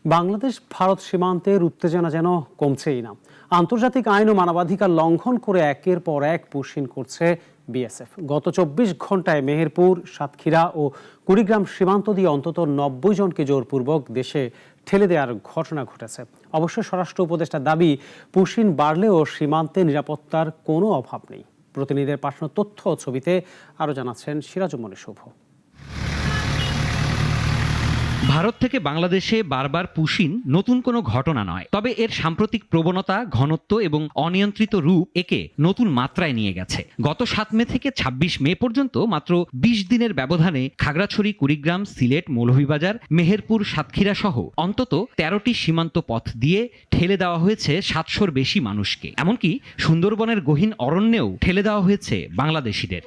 বাংলাদেশ ভারত সীমান্তের উত্তেজনা যেন কমছেই না। আন্তর্জাতিক আইন ও মানবাধিকার লঙ্ঘন করে একের পর এক পুশিন করছে বিএসএফ। গত ২৪ ঘন্টায় মেহেরপুর, সাতক্ষীরা ও কুড়িগ্রাম সীমান্ত দিয়ে অন্তত ৯০ জনকে জোরপূর্বক দেশে ঠেলে দেওয়ার ঘটনা ঘটেছে। অবশ্য স্বরাষ্ট্র উপদেষ্টার দাবি, পুশিন বাড়লেও সীমান্তে নিরাপত্তার কোনো অভাব নেই। প্রতিনিধিদের পাঠানো তথ্য ও ছবিতে আরও জানাচ্ছেন সিরাজুম শুভ। ভারত থেকে বাংলাদেশে বারবার পুশিন নতুন কোনো ঘটনা নয়, তবে এর সাম্প্রতিক প্রবণতা, ঘনত্ব এবং অনিয়ন্ত্রিত রূপ একে নতুন মাত্রায় নিয়ে গেছে। গত ৭ মে থেকে ২৬ মে পর্যন্ত মাত্র ২০ দিনের ব্যবধানে খাগড়াছড়ি, কুড়িগ্রাম, সিলেট, মৌলভীবাজার, মেহেরপুর, সাতক্ষীরা সহ অন্তত ১৩টি সীমান্ত পথ দিয়ে ঠেলে দেওয়া হয়েছে ৭০০-র বেশি মানুষকে। এমনকি সুন্দরবনের গহীন অরণ্যেও ঠেলে দেওয়া হয়েছে বাংলাদেশিদের।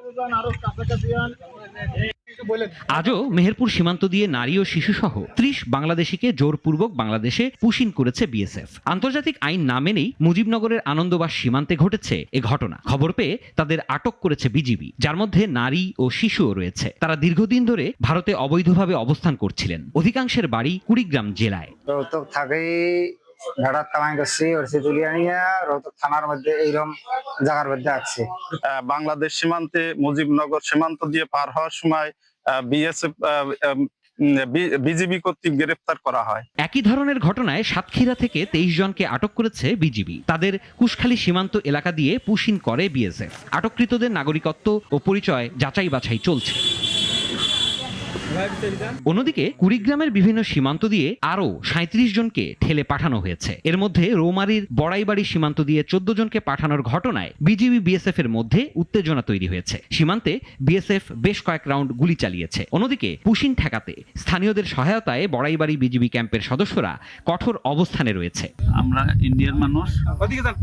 আজও মেহেরপুর সীমান্ত দিয়ে নারী ও শিশু সহ ৩০ বাংলাদেশিকে জোরপূর্বক বাংলাদেশে পুশিন করেছে বিএসএফ। আন্তর্জাতিক আইন না মেনেই মুজিবনগরের আনন্দবাস সীমান্তে ঘটেছে এ ঘটনা। খবর পেয়ে তাদের আটক করেছে বিজিবি, যার মধ্যে নারী ও শিশুও রয়েছে। তারা দীর্ঘদিন ধরে ভারতে অবৈধভাবে অবস্থান করছিলেন। অধিকাংশের বাড়ি কুড়িগ্রাম জেলায়। ভাড়া কামাই করছি তুলিয়া নিয়ে রোহতক থানার মধ্যে এইরকম জায়গার মধ্যে আছে। বাংলাদেশ সীমান্তে মুজিবনগর সীমান্ত দিয়ে পার হওয়ার সময় বিএসএফ বিজিবি কর্তৃক গ্রেফতার করা হয়। একই ধরনের ঘটনায় সাতক্ষীরা থেকে ২৩ জনকে আটক করেছে বিজিবি। তাদের কুশখালী সীমান্ত এলাকা দিয়ে পুশিন করে বিএসএফ। আটককৃতদের নাগরিকত্ব ও পরিচয় যাচাই বাছাই চলছে। অন্যদিকে কুড়িগ্রামের বিভিন্ন সীমান্ত দিয়ে আরও ৩৭ জনকে ঠেলে পাঠানো হয়েছে। এর মধ্যে রৌমারীর বড়াইবাড়ি সীমান্ত দিয়ে ১৪ জনকে পাঠানোর ঘটনায় বিজিবি বিএসএফ এর মধ্যে উত্তেজনা তৈরি হয়েছে। সীমান্তে বিএসএফ বেশ কয়েক রাউন্ড গুলি চালিয়েছে। অন্যদিকে পুশিন ঠেকাতে স্থানীয়দের সহায়তায় বড়াইবাড়ি বিজিবি ক্যাম্পের সদস্যরা কঠোর অবস্থানে রয়েছে। আমরা ইন্ডিয়ার মানুষ,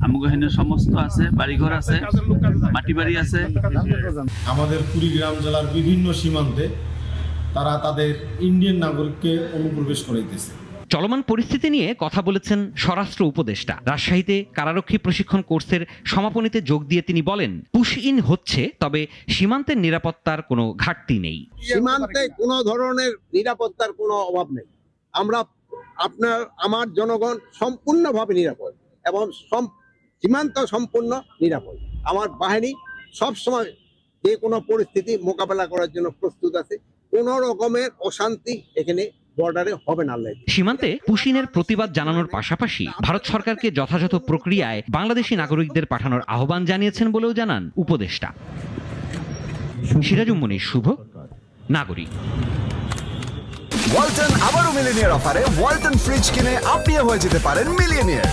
আমাদের সমস্ত আছে, বাড়িঘর আছে, মাটি বাড়ি আছে। আমাদের কুড়িগ্রাম জেলার বিভিন্ন সীমান্তে তারা তাদের ইন্ডিয়ান নাগরিককে অনুপ্রবেশ করাইতেছে। চলমান পরিস্থিতি নিয়ে কথা বলেছেন স্বরাষ্ট্র উপদেষ্টা। রাজশাহীতে কারারক্ষী প্রশিক্ষণ কোর্সের সমাপনীতে যোগ দিয়ে তিনি বলেন, পুশ ইন হচ্ছে, তবে সীমান্তের নিরাপত্তার কোনো ঘাটতি নেই। সীমান্তে কোনো ধরনের নিরাপত্তার কোনো অভাব নেই। আমার জনগণ সম্পূর্ণভাবে নিরাপদ এবং সীমান্ত সম্পূর্ণ নিরাপদ। আমার বাহিনী সবসময় যে কোনো পরিস্থিতি মোকাবেলা করার জন্য প্রস্তুত আছে। কোন রকমের অশান্তি এখানে বর্ডারে হবে না। সীমান্তে পুশিনের প্রতিবাদ জানানোর পাশাপাশি ভারত সরকারকে যথাযথ প্রক্রিয়ায় বাংলাদেশি নাগরিকদের পাঠানোর আহ্বান জানিয়েছেন বলেও জানান উপদেষ্টা। সিরাজুম শুভ, নাগরিক। ওয়ালটন আবারও মিলিনিয়ার অফারে ওয়ালটন ফ্রিজ কিনে আপনিও হয়ে যেতে পারেন মিলিয়নিয়ার।